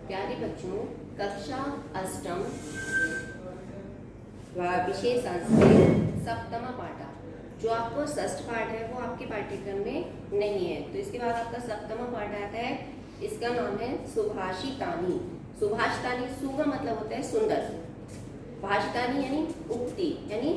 प्यारे बच्चों, कक्षा अष्टम विषय संस्कृत सप्तम पाठ जो आपको षष्ठ पाठ है वो आपके पाठ्यक्रम में नहीं है, तो इसके बाद आपका सप्तम पाठ आता है। इसका नाम है सुभाषितानी। सुभाषितानी, सु का मतलब होता है सुंदर, भाषितानी यानी उक्ति, यानी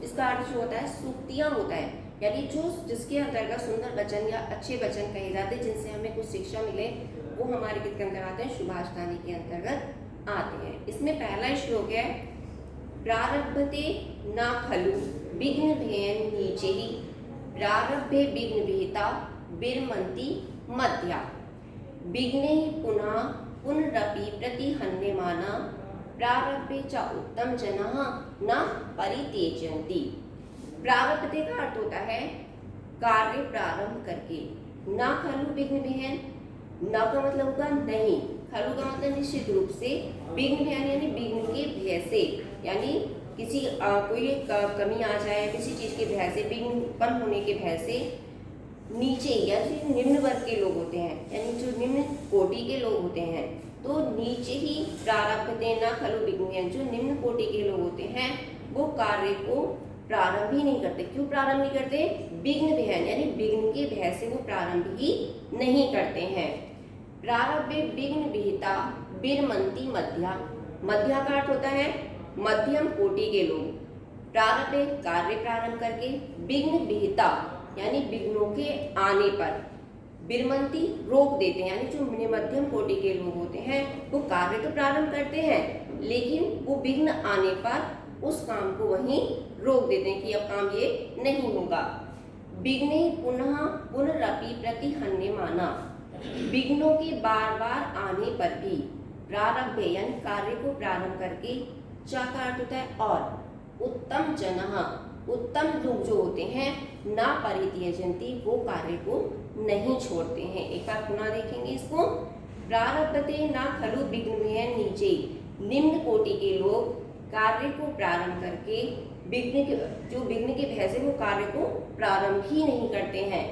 इसका अर्थ जो होता है सूक्तियाँ होता है, यानी जो जिसके अंतर्गत सुंदर वचन या अच्छे वचन कहे जाते हैं जिनसे हमें कुछ शिक्षा मिले, वो हमारे किसके अंतर्गत हैं? सुभाषितानी के अंतर्गत आते हैं। इसमें पहला श्लोक है, प्रारभते न खलु विघ्न भेयन नीचे ही, प्रारभ्य विघ्न विहिता विरमन्ति मध्या, विघ्ने पुनः पुनरपि प्रतिहन्यमाना, प्रारभ्य च उत्तम जनः न परित्यजन्ति। प्रारभते का अर्थ होता है कार्य प्रारंभ करके। न खलु विघ्न भेयन, न का मतलब होगा नहीं, खलु का मतलब निश्चित रूप से, विघ्न भेयन यानी विघ्न के भय से, यानी किसी कोई कमी आ जाए, किसी चीज के भय से, विघ्न उत्पन्न होने के भय से, नीचे या जो निम्न वर्ग के लोग होते हैं, यानी जो निम्न कोटि के लोग होते हैं, तो नीचे ही प्रारभते न खलु विघ्न भेयन, जो निम्न कोटि के लोग होते हैं वो कार्य को प्रारंभ ही नहीं करते। क्यों प्रारंभ नहीं करते? विघ्न भेयन यानी विघ्न के भय से वो प्रारंभ ही नहीं करते हैं। प्रारभ्य विघ्न विहिता विरमन्ति मध्या, मध्या का अर्थ होता है मध्यम कोटि के लोग। प्रारभ्य कार्य प्रारंभ करके, विघ्न विहिता यानी विघ्नों के आने पर, विरमन्ति रोक देते हैं, यानी जो मध्यम कोटि के लोग होते हैं वो कार्य तो प्रारंभ करते हैं लेकिन वो विघ्न आने पर उस काम को वहीं रोक देते हैं कि अब काम ये नहीं होगा। विघ्ने पुनः पुनरपि प्रतिहन्यमाना, विघ्नों के बार बार आने पर भी, प्रारभ्य यानी कार्य को प्रारंभ करके, चा का अर्थ होता है और, उत्तम जनः उत्तम लोग जो होते हैं, ना परित्यजन्ति वो कार्य को नहीं छोड़ते हैं। एक बार पुनः देखेंगे इसको, प्रारभते ना खलु विघ्न भेयन नीचे, निम्न कोटि के लोग कार्य को प्रारंभ करके विघ्न के भय से वो कार्य को प्रारंभ ही नहीं करते हैं।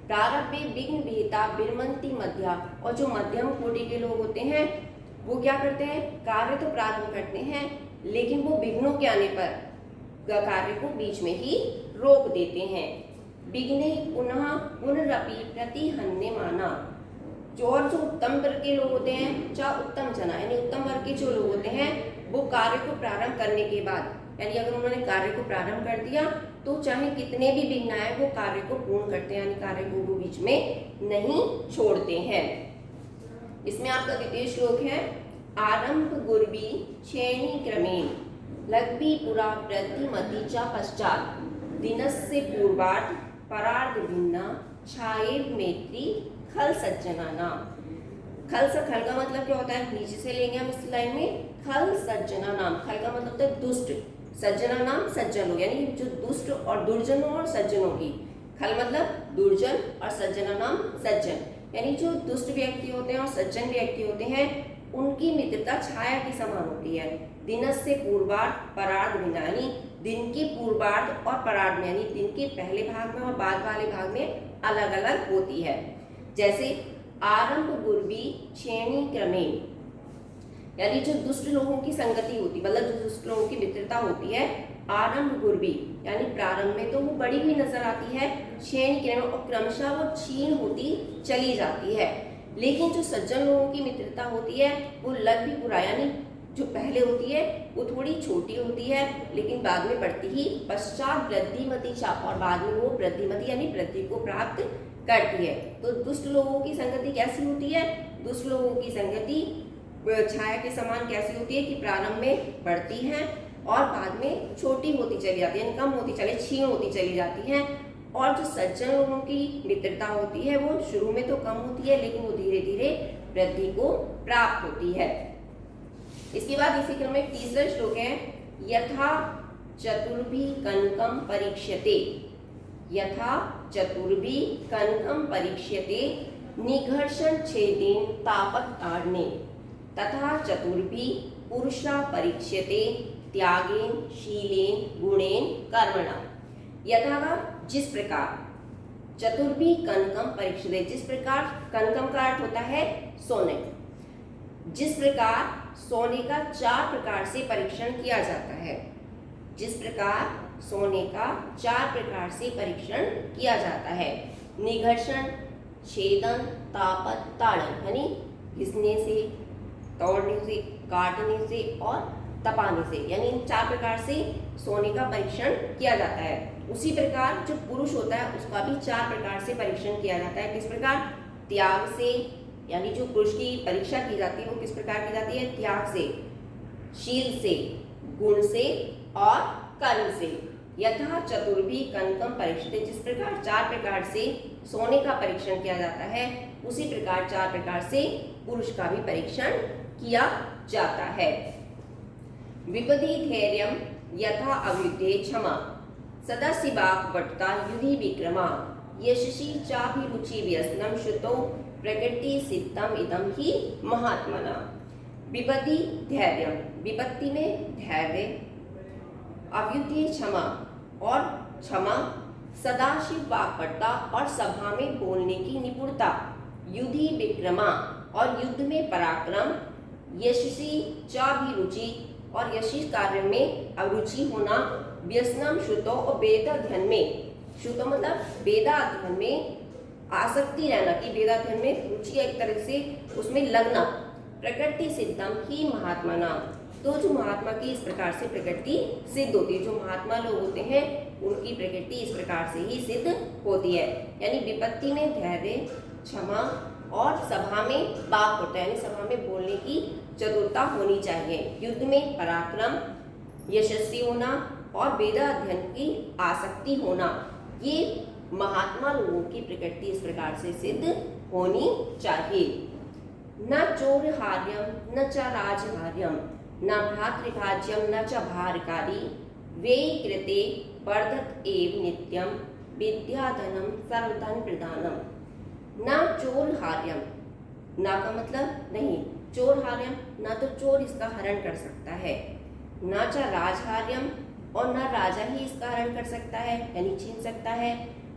प्रारभ्य विघ्न विहिता विरमन्ति मध्या, और जो मध्यम कोटि के लोग होते हैं वो क्या करते हैं? कार्य तो प्रारंभ करते हैं लेकिन वो विघ्नों के आने पर कार्य को बीच में ही रोक देते हैं। विघ्ने पुनः पुनरपि प्रतिहन्यमाना, जो उत्तम वर्ग के लोग होते हैं, चाहे उत्तम जना यानी उत्तम वर्ग के जो लोग होते हैं वो कार्य को प्रारंभ करने के बाद, यानी अगर उन्होंने कार्य को प्रारंभ कर दिया तो चाहे कितने भी विघ्न आए वो कार्य को पूर्ण करते हैं, यानी कार्य को वो बीच में नहीं छोड़ते हैं। इसमें आपका द्वितीय श्लोक है, आरंभ गुर्वी श्रेणी क्रमेण लग्भी पुरा वृद्धिमति च पश्चात, दिनस्य पूर्वार्ध परार्ध भिन्ना छाएव मैत्री खल सज्जना नाम। खल का मतलब क्या होता है? नीचे से लेंगे हम इस लाइन में, खल सज्जना नाम। खल का मतलब होता है दुष्ट, सज्जना नाम सज्जन लोग, यानी जो दुष्ट और दुर्जनों और सज्जनों की, खल मतलब दुर्जन और सज्जना नाम सज्जन, यानी जो दुष्ट व्यक्ति होते हैं और सज्जन व्यक्ति होते हैं उनकी मित्रता छाया की समान होती है। दिनस्य पूर्वार्ध परार्ध भिन्ना, यानी दिन के पूर्वार्ध और परार्ध में, यानी दिन के पहले भाग में और बाद वाले भाग में अलग अलग होती है। जैसे आरंभ गुर्वी श्रेणी क्रमेण, यानी जो दुष्ट लोगों की संगति होती, मतलब जो दुष्ट लोगों की मित्रता होती है, आरंभ गुर्वी यानी प्रारंभ में तो वो बड़ी हुई नजर आती है, श्रेणी क्रम और क्रमशः वो क्षीण होती चली जाती है। लेकिन जो सज्जन लोगों की मित्रता होती है वो लग्भी पुरा, यानी जो पहले होती है वो थोड़ी छोटी होती है लेकिन बाद में बढ़ती ही, पश्चात वृद्धिमति चा, और बाद में वो वृद्धिमति यानी वृद्धि को प्राप्त करती है। तो दुष्ट लोगों की संगति कैसी होती है? दुष्ट लोगों की संगति छाया के समान कैसी होती है कि प्रारंभ में बढ़ती है और बाद में छोटी होती चली जाती है, कम होती चली, क्षीण होती चली जाती है। और जो सज्जन लोगों की मित्रता होती है वो शुरू में तो कम होती है लेकिन वो धीरे धीरे वृद्धि को प्राप्त होती है। इसके बाद इसी क्रम में तीसरा श्लोक है, यथा चतुर्भि कनकम परीक्ष्यते, यथा चतुर्भि कनकम परीक्ष्यते निघर्षण छेदेन तापक ताड़ने, तथा चतुर्भि पुरुषा परीक्ष्यते त्यागेन शीलेन गुणेन कर्मणा। यथा का जिस प्रकार, चतुर्भि कनकम परीक्ष्यते, जिस प्रकार, कनकम का अर्थ होता है सोने, जिस प्रकार सोने का 4 प्रकार से परीक्षण किया जाता है, जिस प्रकार सोने का 4 प्रकार से परीक्षण किया जाता है, निघर्षण, छेदन, तापत, ताड़न, यानी घिसने से, तोड़ने से, काटने से और तपाने से, यानी इन 4 प्रकार से सोने का परीक्षण किया जाता है। उसी प्रकार जो पुरुष होता है उसका भी 4 प्रकार से परीक्षण किया जाता है। किस प्रकार? त्याग से, यानी जो पुरुष की परीक्षा की जाती है वो किस प्रकार की जाती है? त्याग से, शील से, गुण से और कर्म से। यथा चतुर्भी कनकम परीक्षित, जिस प्रकार 4 प्रकार से सोने का परीक्षण किया जाता है उसी प्रकार 4 प्रकार से पुरुष का भी परीक्षण किया जाता है। विपदी धैर्यम यथा अविद्ये क्षमा, सदस्य वाक्पटुता युधि विक्रमा, यशसी चाभिरुचि व्यसनम श्रुतो प्रकृति सिद्धम इदम ही महात्मना। विपदी धैर्यम, विपत्ति में धैर्य, अव्युत्य क्षमा और क्षमा, सदाशिव वाक्पटुता और सभा में बोलने की निपुणता, युधि विक्रमा और युद्ध में पराक्रम, यशसी चाभिरुचि और यशी कार्य में अरुचि होना, व्यसनम श्रुतो और वेद अध्ययन में, श्रुतो मतलब वेदाध्ययन में आसक्ति रहना कि वेदाध्ययन में रुचि एक तरह से उसमें लगना, प्रकृति सिद्धम ही महात्मना, तो जो महात्मा की इस प्रकार से प्रकृति सिद्ध होती है, जो महात्मा लोग होते हैं उनकी प्रकृति इस प्रकार से ही सिद्ध होती है। यानी विपत्ति में धैर्य, क्षमा और सभा में वाक्पटुता, यानी सभा में बोलने की चतुरता होनी चाहिए, युद्ध में पराक्रम, यशस्वी होना और वेदाध्ययन की आसक्ति होना, ये महात्मा लोगों की प्रकृति इस प्रकार से सिद्ध होनी चाहिए। न चोरहार्यम न च राजहार्यम न भ्रातृभाज्यम न च भारकारी, वे कृते वर्धत एव नित्यम विद्याधनम सर्वधन प्रदानम। न चोरहार्यम, ना का मतलब नहीं, चोरहार्यम ना तो चोर इसका हरण कर सकता है, न च राजहार्यम और न राजा ही इसका हरण कर सकता है यानी छीन सकता है,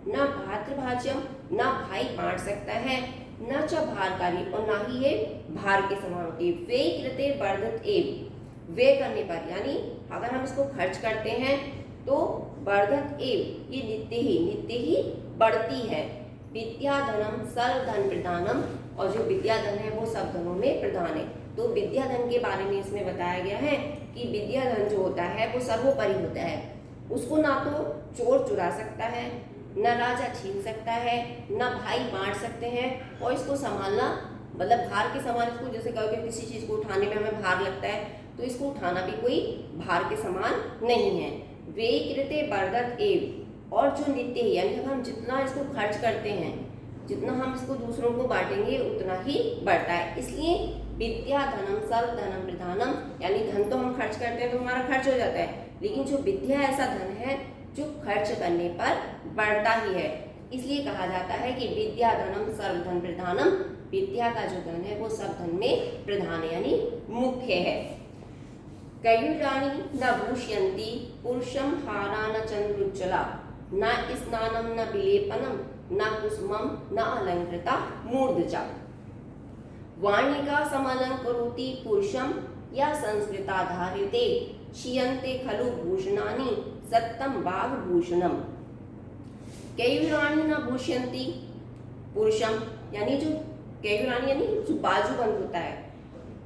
न भातृभाज्यम ना भाई बांट सकता है, न च भारकारी और ना ही ये भार के समान होती है। वे कृते वर्धत एव, वे करने पर यानी अगर हम इसको खर्च करते हैं तो वर्धत एव ये नित्य ही बढ़ती है। विद्या धनम सर्व धन प्रदानम, और जो विद्या धन है वो सब धनों में प्रधान है। तो विद्या धन के बारे में इसमें बताया गया है कि विद्या धन जो होता है वो सर्वोपरि होता है, उसको ना तो चोर चुरा सकता है, न राजा छीन सकता है, न भाई बांट सकते हैं, और इसको संभालना मतलब भार के समान, इसको जैसे कहो कि किसी चीज़ को उठाने में हमें भार लगता है तो इसको उठाना भी कोई भार के समान नहीं है। वे कृते वर्धत एव, और जो नित्य ही यानी हम जितना इसको खर्च करते हैं, जितना हम इसको दूसरों को बांटेंगे उतना ही बढ़ता है। इसलिए विद्या धनम सर्व धनम प्रधानम, यानी धन तो हम खर्च करते हैं तो हमारा खर्च हो जाता है, लेकिन जो विद्या ऐसा धन है जो खर्च करने पर बढ़ता ही है। इसलिए कहा जाता है कि विद्या धनम सर्व धन प्रधानम, विद्या का जो धन है वो सब धन में प्रधान है यानी मुख्य है। कैयुरानी न भूष्यन्ति पुरुषम हारा न चंद्रोज्ज्वला, न स्नानम न विलेपनम न कुसुमम न अलंकृता मूर्धजा। वाणिका समलंकरोति पुरुषम या संस्कृता धार्यते, क्षीयन्ते खलु भूषणानि सत्तम बाघ भूषणम। कैयुरानी न भूष्यन्ति पुरुषम, यानी जो कैयुरानी यानी जो बाजूबंद होता है,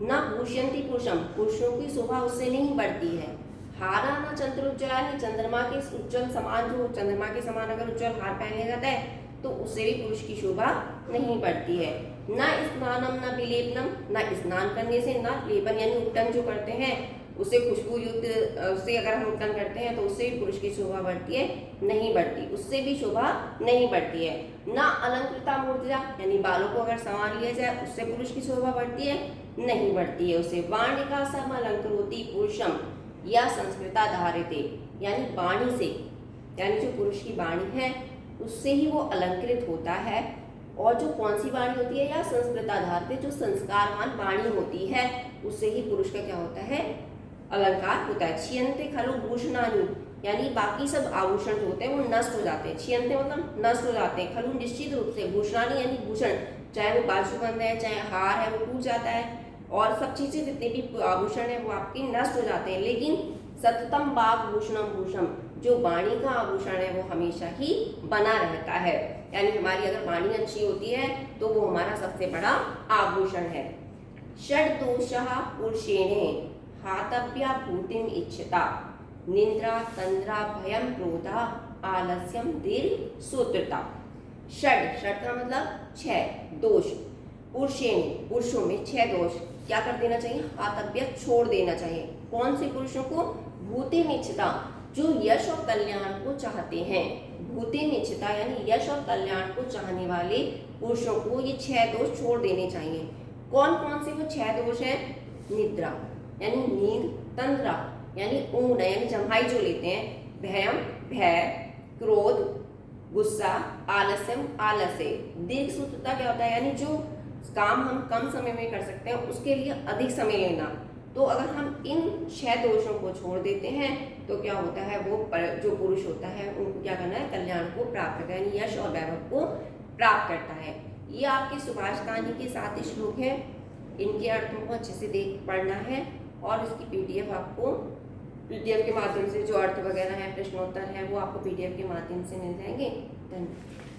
न भूष्यन्ति पुरुषम, पुरुषों की शोभा उससे नहीं बढ़ती है। हारा न चंद्रोज्ज्वला, चंद्रमा के उज्ज्वल समान, जो चंद्रमा के समान अगर उज्ज्वल हार पहन लिया जाता है तो उससे भी पुरुष की शोभा नहीं बढ़ती है। न स्नानम न विलेपनम, न स्नान करने से, न लेपन यानी उपटन जो करते हैं उससे खुशबू युक्त, उससे अगर हम उपटन करते हैं तो उससे भी पुरुष की शोभा बढ़ती है, नहीं बढ़ती, उससे भी शोभा नहीं बढ़ती है। न अलंकृता मूर्धजा, यानी बालों को अगर संवार लिया जाए उससे पुरुष की शोभा बढ़ती है, नहीं बढ़ती है उससे। वाणिका सम अलंकृति पुरुषम या संस्कृता धार्यते, यानी वाणी से, यानी जो पुरुष की वाणी है उससे ही वो अलंकृत होता है। और जो कौन सी वाणी होती है, या संस्कृता धार्यते, जो संस्कारवान वाणी होती है उससे ही पुरुष का क्या होता है, अलंकार होता है। क्षीयन्ते खलु भूषणानि, यानी बाकी सब आभूषण जो होते हैं वो नष्ट हो जाते हैं। क्षीयन्ते मतलब नष्ट हो जाते हैं, खलु निश्चित रूप से, भूषणानि यानी भूषण, चाहे वो बाजूबंद है चाहे हार है वो टूट जाता है, और सब चीजें जितने भी आभूषण है वो आपके नष्ट हो जाते हैं, लेकिन सततम बाग भूषणम भूषम, जो वाणी का आभूषण है वो हमेशा ही बना रहता है। यानी हमारी अगर वाणी अच्छी होती है तो वो हमारा सबसे बड़ा आभूषण है। षड दोषः पुरुषेणे हातव्या भूतिम इच्छता, निद्रा तंद्रा भयम क्रोधा आलस्यम दीर्घ सूत्रता। षड, षड का मतलब छह दोष, पुरुषेण पुरुषों में छह दोष क्या कर देना चाहिए, हातव्य छोड़ देना चाहिए। कौन से पुरुषों को, भूतिम इच्छता, जो यश और कल्याण को चाहते हैं। भूतिम इच्छता यानी यश और कल्याण को चाहने वाले पुरुषों को ये छह दोष छोड़ देने चाहिए। कौन कौन से वो छह दोष हैं, निद्रा यानी नींद, तंद्रा यानी ऊंघ यानी जम्हाई जो लेते हैं, भयम भय, क्रोध गुस्सा, आलस्यम आलस्य। दीर्घ सूत्रता क्या होता है, यानी जो काम हम कम समय में कर सकते हैं उसके लिए अधिक समय लेना। तो अगर हम इन छह दोषों को छोड़ देते हैं तो क्या होता है, वो जो पुरुष होता है उनको क्या करना है, कल्याण को प्राप्त करना है, यानी यश और वैभव को प्राप्त करता है। ये आपके सुभाषितानी के 7 श्लोक हैं, इनके अर्थों को अच्छे से देख पढ़ना है और इसकी पीडीएफ आपको पीडीएफ के माध्यम से जो अर्थ वगैरह है, प्रश्नोत्तर है, वो आपको पीडीएफ के माध्यम से मिल जाएंगे। धन्यवाद।